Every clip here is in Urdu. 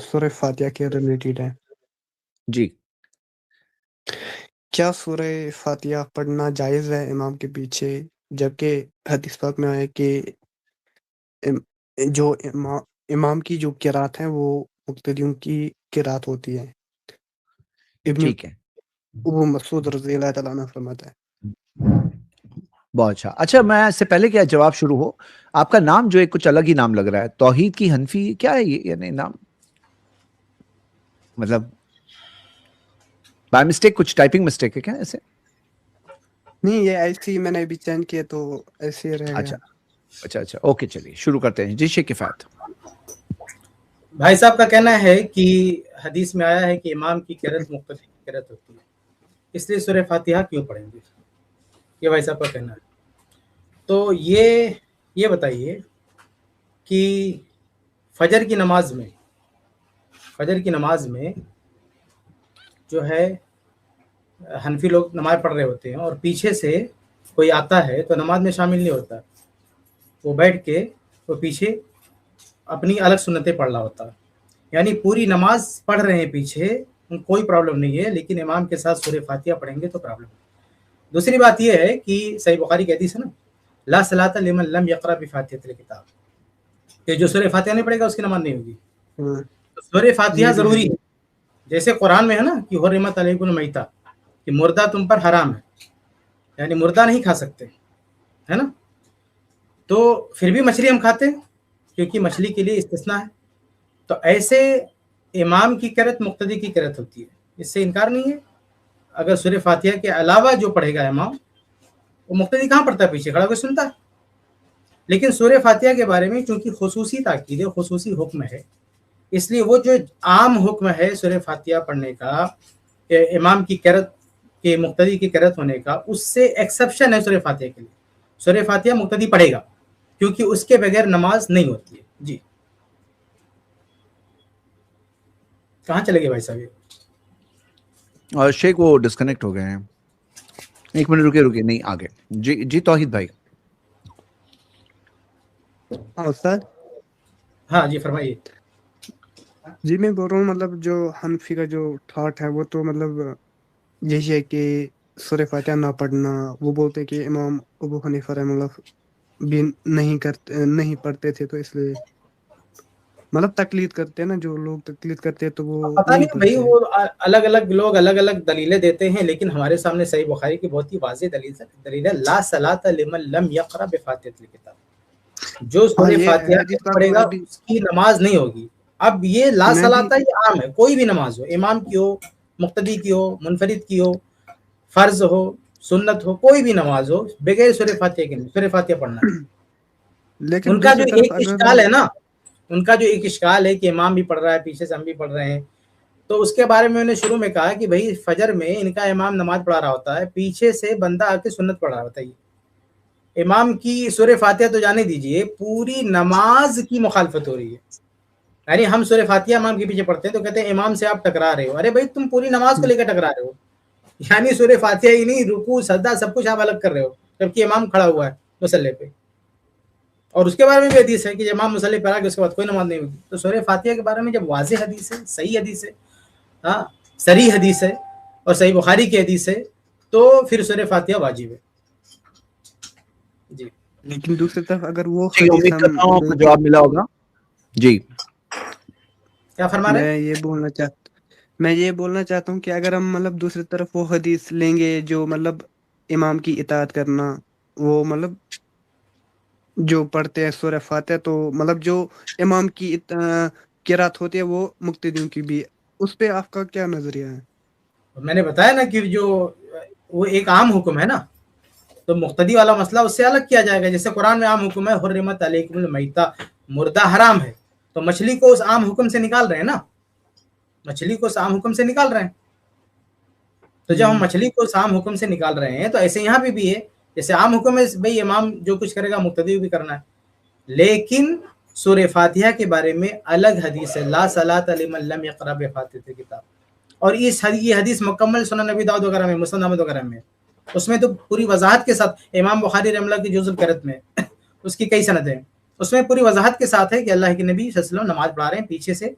سورہ فاتحہ کے ریلیٹڈ ہے. جی کیا سورہ فاتحہ پڑھنا جائز ہے امام کے پیچھے، جبکہ حدیث پاک میں آیا کہ جو امام کی جو قرات ہیں وہ مقتدیوں کی قرات ہوتی ہے. ابن ٹھیک ہے، ابو مسعود رضی اللہ تعالیٰ عنہ فرماتا ہے. بہت اچھا. اچھا، میں اس سے پہلے کیا جواب شروع ہو، آپ کا نام جو ہے کچھ الگ ہی نام لگ رہا ہے، توحید کی حنفی، کیا ہے یہ یعنی نام؟ مطلب بائی مسٹیک کچھ ٹائپنگ مسٹیک ہے کیا ایسے؟ نہیں، یہ ایسے ہی میں نے ابھی چینج کیا تو ایسے ہی رہ گیا. اچھا اچھا اچھا، اوکے، چلیے شروع کرتے ہیں. جی شیخ کفایت. بھائی صاحب کا کہنا ہے کہ حدیث میں آیا ہے کہ امام کی قرت مقتدی کی قرت ہوتی ہے، اس لیے سورہ فاتحہ کیوں پڑھیں گے؟ یہ بھائی صاحب کا کہنا ہے. تو یہ بتائیے کہ فجر کی نماز میں جو ہے حنفی لوگ نماز پڑھ رہے ہوتے ہیں اور پیچھے سے کوئی آتا ہے تو نماز میں شامل نہیں ہوتا، وہ بیٹھ کے وہ پیچھے اپنی الگ سنتیں پڑھ رہا ہوتا، یعنی پوری نماز پڑھ رہے ہیں پیچھے، کوئی پرابلم نہیں ہے، لیکن امام کے ساتھ سورہ فاتحہ پڑھیں گے تو پرابلم ہے. دوسری بات یہ ہے کہ صحیح بخاری کی حدیث ہے نا، لا صلاۃ لمن لم یقرأ بفاتحۃ الکتاب، کہ جو سورہ فاتحہ نہیں پڑھے گا اس کی نماز نہیں ہوگی. تو سورہ فاتحہ یہ بھی ضروری ہے، جیسے قرآن میں ہے نا کہ حرمت علیکم المیتہ، کہ مردہ تم پر حرام ہے، یعنی مردہ نہیں کھا سکتے، ہے نا. تو پھر بھی مچھلی ہم کھاتے ہیں کیونکہ مچھلی کے لیے استثناء ہے. تو ایسے امام کی قرت مقتدی کی قرت ہوتی ہے، اس سے انکار نہیں ہے. اگر سورہ فاتحہ کے علاوہ جو پڑھے گا امام، وہ مقتدی کہاں پڑھتا ہے؟ پیچھے کھڑا ہو کے سنتا ہے. لیکن سورہ فاتحہ کے بارے میں چونکہ خصوصی تاکید ہے، خصوصی حکم ہے، اس لیے وہ جو عام حکم ہے سورہ فاتحہ پڑھنے کا، امام کی قرت کے مقتدی کی قرت ہونے کا، اس سے ایکسیپشن ہے سورہ فاتحہ کے لیے. سورہ فاتحہ مقتدی پڑھے گا کیونکہ اس کے بغیر نماز نہیں ہوتی ہے. جی کہاں چلے گئے بھائی صاحب؟ اور شیخ وہ ڈسکنیکٹ ہو گئے ہیں. ایک منٹ رکے نہیں آگے. جی توحید بھائی. ہاں استاد ہاں جی فرمائیے. جی میں بول رہا ہوں مطلب جو حنفی کا جو تھاٹ ہے وہ تو مطلب یہی ہے کہ سورہ فاتحہ نہ پڑھنا. وہ بولتے کہ امام ابو حنیفہ رحمہ اللہ بھی نہیں پڑھتے تھے، تو اس لیے مطلب تقلید کرتے ہیں نا، جو لوگ تقلید کرتے ہیں تو وہ پتہ نہیں نہیں بھائی، پڑھتے. وہ الگ الگ لوگ الگ الگ دلیلیں دیتے ہیں، لیکن ہمارے سامنے صحیح بخاری کی بہت ہی واضح دلیل ہے، لا صلاۃ لمن لم یقرأ بفاتحۃ الکتاب. جو ہاں، سورہ یہ فاتحہ حدیث نہیں پاک پڑھے میں گا بھی اس کی نماز نہیں ہوگی. اب یہ لا میں بھی صلاۃ یہ عام ہے، کوئی بھی نماز ہو، امام کی ہو، مقتدی کی ہو، منفرد کی ہو، فرض ہو، سنت ہو، کوئی بھی نماز ہو، بغیر سورہ فاتحہ کے نہیں، سورہ فاتحہ پڑھنا ہے. لیکن ان کا جو دوسری طرف ایک اگر اشکال ہے نا، ان کا جو ایک اشکال ہے کہ امام بھی پڑھ رہا ہے پیچھے سے ہم بھی پڑھ رہے ہیں، تو اس کے بارے میں نے شروع میں کہا کہ بھائی فجر میں ان کا امام نماز پڑھا رہا ہوتا ہے، پیچھے سے بندہ آ کے سنت پڑھ رہا ہوتا ہے. امام کی سورہ فاتحہ تو جانے دیجئے، پوری نماز کی مخالفت ہو رہی ہے. یعنی ہم سورہ فاتحہ امام کے پیچھے پڑھتے ہیں تو کہتے ہیں امام سے آپ ٹکرا رہے ہو. ارے بھائی تم پوری نماز کو لے کے ٹکرا رہے ہو، یعنی سورہ فاتحہ ہی نہیں، رکوع سجدہ سب کچھ آپ الگ کر رہے ہو، جبکہ امام کھڑا ہوا ہے مصلی پہ. اور اس کے بارے میں بھی حدیث ہے کہ امام مصلی پہ آ کے اس کے بعد کوئی نماز نہیں ہوگی. تو سورہ فاتحہ کے بارے میں جب واضح حدیث ہے، صحیح حدیث ہے، ہاں صریح حدیث ہے اور صحیح بخاری کی حدیث ہے، تو پھر سورہ فاتحہ واجب ہے. جی لیکن دوسری طرف اگر وہ جی حدیث امید ہم کرتا ہوں آپ لیں کو جواب ملا ہوگا. جی کیا فرما رہے ہیں؟ میں یہ بولنا چاہتا ہوں کہ اگر ہم مطلب دوسری طرف وہ حدیث لیں گے جو مطلب امام کی اطاعت کرنا، وہ مطلب جو پڑھتے ہیں سورہ فاتحہ، تو مطلب جو امام کی قرات ہوتی ہے وہ مقتدیوں کی بھی، اس پہ آپ کا کیا نظریہ ہے؟ میں نے بتایا نا کہ جو وہ ایک عام حکم ہے نا، تو مقتدی والا مسئلہ اس سے الگ کیا جائے گا. جیسے قرآن میں عام حکم ہے حرمت علیکم المیتہ، مردہ حرام ہے، تو مچھلی کو اس عام حکم سے نکال رہے ہیں نا، مچھلی کو اس عام حکم سے نکال رہے ہیں. تو جب ہم مچھلی کو اس عام حکم سے نکال رہے ہیں تو ایسے یہاں پہ بھی ہے، جیسے عام حکم ہے بھئی امام جو کچھ کرے گا مقتدی بھی کرنا ہے. لیکن سورہ فاتحہ کے بارے میں الگ حدیث ہے، لا صلاۃ لمن لم یقرأ بفاتحۃ الکتاب. اور یہ حدیث مکمل سنن نبی داؤد وغیرہ میں، مسند احمد وغیرہ میں، اس میں تو پوری وضاحت کے ساتھ، امام بخاری رحمہ اللہ کی جزء القرات میں اس کی کئی سندیں ہیں، اس میں پوری وضاحت کے ساتھ ہے کہ اللہ کے نبی صلی اللہ علیہ وسلم نماز پڑھا رہے ہیں پیچھے سے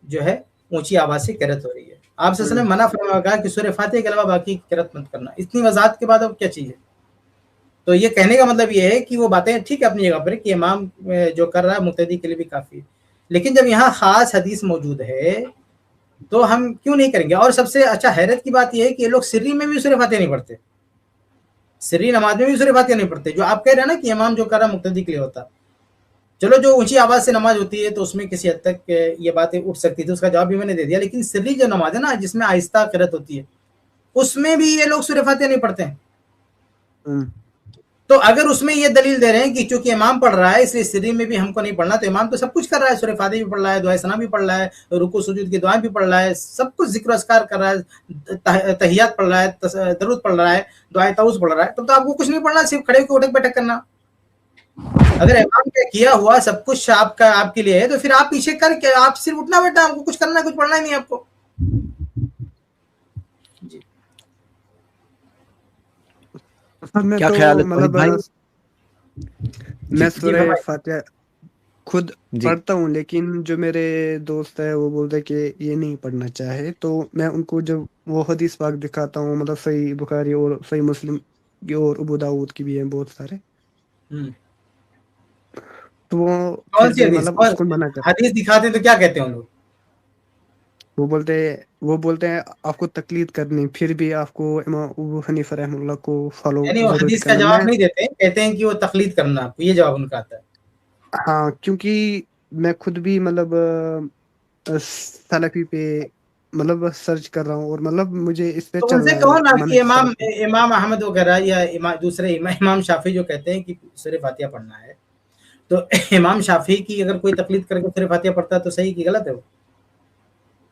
جو ہے اونچی آواز سے قرأت ہو رہی ہے. آپ صلی اللہ علیہ وسلم منع فرمایا کہا کہ سورہ فاتحہ کے علاوہ باقی قرأت مت کرنا. اتنی وضاحت کے بعد اب کیا چیز ہے؟ تو یہ کہنے کا مطلب یہ ہے کہ وہ باتیں ٹھیک ہے اپنی جگہ پر کہ امام جو کر رہا ہے مقتدی کے لیے بھی کافی ہے، لیکن جب یہاں خاص حدیث موجود ہے تو ہم کیوں نہیں کریں گے؟ اور سب سے اچھا حیرت کی بات یہ ہے کہ یہ لوگ سری میں بھی سورہ فاتحہ نہیں پڑھتے، سری نماز میں بھی سورہ فاتحہ نہیں پڑھتے. جو آپ کہہ رہے ہیں نا کہ امام جو کر رہا ہے مقتدی کے لیے ہوتا، چلو جو اونچی آواز سے نماز ہوتی ہے تو اس میں کسی حد تک یہ باتیں اٹھ سکتی تھی، اس کا جواب بھی میں نے دے دیا. لیکن سری جو نماز ہے نا جس میں آہستہ قرأت ہوتی ہے اس میں بھی یہ لوگ سورہ فاتحہ نہیں پڑھتے ہیں. تو اگر اس میں یہ دلیل دے رہے ہیں کہ چونکہ امام پڑھ رہا ہے اس لیے سری میں بھی ہم کو نہیں پڑھنا، تو امام تو سب کچھ کر رہا ہے، سورہ فاتحہ بھی پڑھ رہا ہے، دعائے ثنا بھی پڑھ رہا ہے، رکوع سجود کی دعائیں بھی پڑھ رہا ہے، سب کچھ ذکر و اذکار کر رہا ہے، تحیات پڑھ رہا ہے، درود پڑھ رہا ہے، دعائے تعوذ پڑھ رہا ہے. تو آپ کو کچھ نہیں پڑھنا، صرف کھڑے ہو کے اٹھک بیٹھک کرنا. اگر امام نے کیا ہوا سب کچھ آپ کے لیے ہے تو پھر آپ پیچھے کر کے آپ صرف اٹھنا بیٹھنا، آپ کو کچھ کرنا ہے، کچھ پڑھنا ہی نہیں آپ کو. جی میں کیا تو خیال ہے مطلب بھائی؟ میں سورہ فاتحہ خود جی پڑھتا ہوں، لیکن جو میرے دوست ہے وہ بولتے ہیں کہ یہ نہیں پڑھنا چاہے. تو میں ان کو جب وہ حدیث پاک دکھاتا ہوں، مطلب صحیح بخاری اور صحیح مسلم کی اور ابو داؤد کی بھی ہیں بہت سارے، تو وہ کون پھر سی بھی حدیث مطلب اس کو منع کرتے حدیث دکھاتے ہیں تو کیا کہتے ہیں ان لوگ؟ وہ بولتے ہیں آپ کو تقلید کرنی، پھر بھی آپ کو امام ابو حنیفہ رحمہ اللہ کو فالو یعنی وہ ضرور حدیث کا کرنا. جواب نہیں دیتے، کہتے ہیں کہ وہ تقلید کرنا، آپ کو یہ جواب ان کا آتا ہے. ہاں، کیونکہ میں خود بھی مطلب سلفی پہ مطلب سرچ کر رہا ہوں اور مطلب مجھے اس پہ تو ان چل سے رہا کہو نا ہے کہ منہج سلف پہ. امام احمد وغیرہ یا دوسرے امام شافعی جو کہتے ہیں کہ سورہ فاتحہ پڑھنا ہے، تو امام شافعی کی اگر کوئی تقلید کر کے سورہ فاتحہ پڑھتا ہے تو صحیح کہ غلط ہے؟ وہ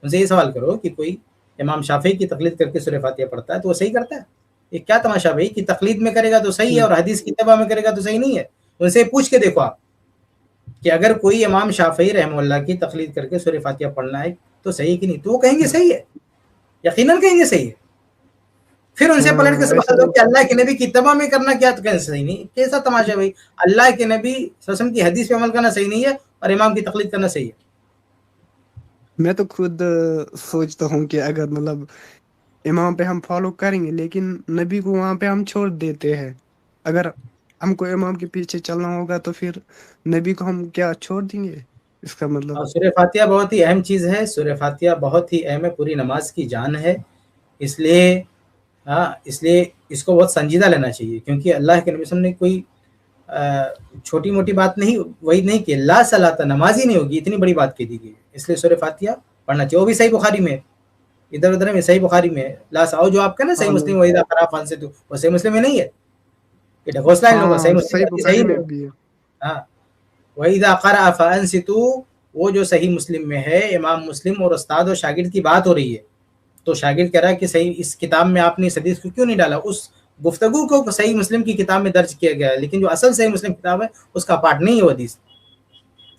ان سے یہ سوال کرو کہ کوئی امام شافعی کی تقلید کر کے سورہ فاتحہ پڑھتا ہے تو وہ صحیح کرتا ہے؟ یہ کیا تماشا بھائی کہ تقلید میں کرے گا تو صحیح ہے اور حدیث کی اتباع میں کرے گا تو صحیح نہیں ہے. ان سے پوچھ کے دیکھو آپ کہ اگر کوئی امام شافعی رحمہ اللہ کی تقلید کر کے سورہ فاتحہ پڑھنا ہے تو صحیح کہ نہیں؟ تو وہ کہیں گے صحیح ہے، یقیناً کہیں گے صحیح ہے. پھر ان سے پلٹ کے سوال دو کہ اللہ کے نبی کی اتباع میں کرنا کیا، تو کہیں صحیح نہیں. کیسا تماشا ہے بھائی؟ اللہ کے نبی صلی اللہ علیہ وسلم کی حدیث پہ عمل کرنا صحیح نہیں ہے اور امام کی تقلید کرنا صحیح ہے. میں تو خود سوچتا ہوں کہ اگر مطلب امام پہ ہم فالو کریں گے لیکن نبی کو وہاں پہ ہم چھوڑ دیتے ہیں، اگر ہم کو امام کے پیچھے چلنا ہوگا تو پھر نبی کو ہم کیا چھوڑ دیں گے؟ اس کا مطلب اور سورہ فاتحہ بہت ہی اہم چیز ہے، سورہ فاتحہ بہت ہی اہم ہے، پوری نماز کی جان ہے. اس لیے اس کو بہت سنجیدہ لینا چاہیے، کیونکہ اللہ کے نبی صلی اللہ علیہ وسلم نے کوئی چھوٹی موٹی بات نہیں وہی نہیں کہ لا صلاۃ نماز ہی نہیں ہوگی، اتنی بڑی بات کہہ دی گئی. اس لیے سورہ فاتحہ پڑھنا چاہیے. وہ بھی صحیح بخاری میں، ادھر ادھر میں صحیح بخاری میں لا اور جو آپ کا نا صحیح مسلم وحیدہ خرافان سے تو وہ صحیح مسلم میں نہیں ہے، یہ ڈھکوسلا ان لوگوں کا. صحیح مسلم بخاری میں بھی ہے. ہاں وحیدہ قرأ فانصتوا، وہ جو صحیح مسلم میں ہے، امام مسلم اور استاد اور شاگرد کی بات ہو رہی ہے. تو شاگرد کہہ رہا ہے کہ صحیح اس کتاب میں آپ نے اس حدیث کو کیوں نہیں ڈالا؟ اس گفتگو کو صحیح مسلم کی کتاب میں درج کیا گیا ہے، لیکن جو اصل صحیح مسلم کتاب ہے اس کا پارٹ نہیں ہے وہ حدیث،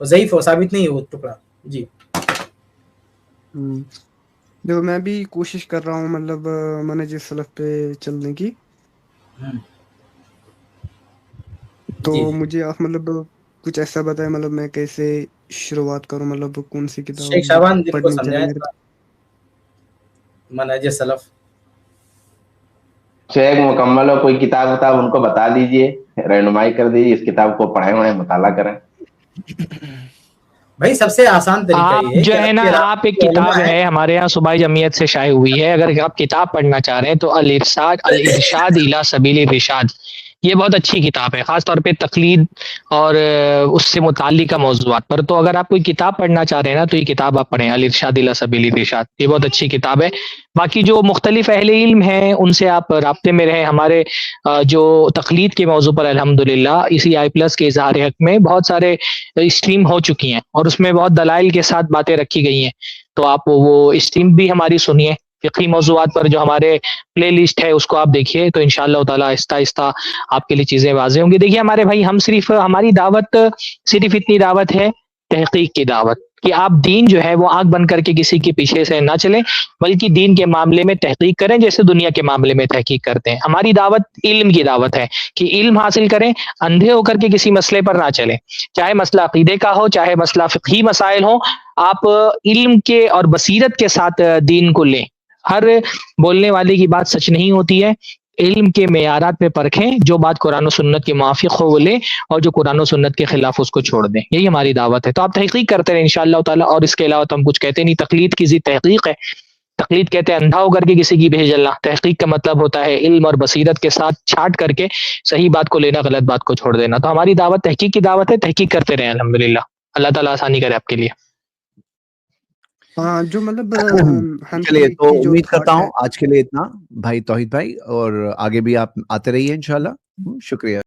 وہ ضعیف و ثابت نہیں ہے وہ ٹکڑا. جی جو میں بھی کوشش کر رہا ہوں مطلب منہج سلف پہ چلنے کی، تو مجھے آپ مطلب کچھ ایسا بتائیں مطلب میں کیسے شروعات کروں، مطلب کون سی کتاب شیخ شعبان جن کو پڑھنی چاہیے سمجھائیں میرے کو؟ منہج سلف شیخ مکمل ہو، کوئی کتاب ان کو بتا دیجئے، رہنمائی کر دیجیے، اس کتاب کو پڑھیں انہیں مطالعہ کریں. بھائی سب سے آسان طریقہ یہ ہے جو کہ ہے نا، آپ ایک کتاب ہے ہمارے یہاں صوبائی جمعیت سے شائع ہوئی ہے، اگر آپ کتاب پڑھنا چاہ رہے ہیں تو الارشاد الی سبیل الرشاد، یہ بہت اچھی کتاب ہے، خاص طور پہ تقلید اور اس سے متعلقہ موضوعات پر. تو اگر آپ کوئی کتاب پڑھنا چاہ رہے ہیں نا تو یہ کتاب آپ پڑھیں، الارشاد الی سبیل الرشاد، یہ بہت اچھی کتاب ہے. باقی جو مختلف اہل علم ہیں ان سے آپ رابطے میں رہیں. ہمارے جو تقلید کے موضوع پر الحمدللہ اسی i+ کے اظہار حق میں بہت سارے اسٹریم ہو چکی ہیں اور اس میں بہت دلائل کے ساتھ باتیں رکھی گئی ہیں، تو آپ وہ اسٹریم بھی ہماری سنیے. فقہی موضوعات پر جو ہمارے پلے لسٹ ہے اس کو آپ دیکھیے، تو انشاءاللہ تعالی آہستہ آہستہ آپ کے لیے چیزیں واضح ہوں گی. دیکھیے ہمارے بھائی، ہم صرف ہماری دعوت صرف اتنی دعوت ہے، تحقیق کی دعوت. کہ آپ دین جو ہے وہ آنکھ بند کر کے کسی کے پیچھے سے نہ چلیں، بلکہ دین کے معاملے میں تحقیق کریں جیسے دنیا کے معاملے میں تحقیق کرتے ہیں. ہماری دعوت علم کی دعوت ہے کہ علم حاصل کریں، اندھے ہو کر کے کسی مسئلے پر نہ چلیں، چاہے مسئلہ عقیدے کا ہو چاہے مسئلہ فقہی مسائل ہو، آپ علم کے اور بصیرت کے ساتھ دین کو لیں. ہر بولنے والے کی بات سچ نہیں ہوتی ہے، علم کے معیارات پہ پرکھیں، جو بات قرآن و سنت کے موافق ہو وہ لیں، اور جو قرآن و سنت کے خلاف اس کو چھوڑ دیں. یہی ہماری دعوت ہے. تو آپ تحقیق کرتے رہیں انشاءاللہ تعالیٰ، اور اس کے علاوہ تو ہم کچھ کہتے نہیں. تقلید کی ضد تحقیق ہے. تقلید کہتے ہیں اندھا ہو کر کے کسی کی بھیج چلنا. تحقیق کا مطلب ہوتا ہے علم اور بصیرت کے ساتھ چھانٹ کر کے صحیح بات کو لینا، غلط بات کو چھوڑ دینا. تو ہماری دعوت تحقیق کی دعوت ہے. تحقیق کرتے رہیں الحمدللہ. اللہ تعالیٰ آسانی کرے آپ کے لیے. ہاں جو مطلب چلیے تو امید کرتا ہوں آج کے لیے اتنا بھائی توحید بھائی، اور آگے بھی آپ آتے رہیے انشاءاللہ. شکریہ.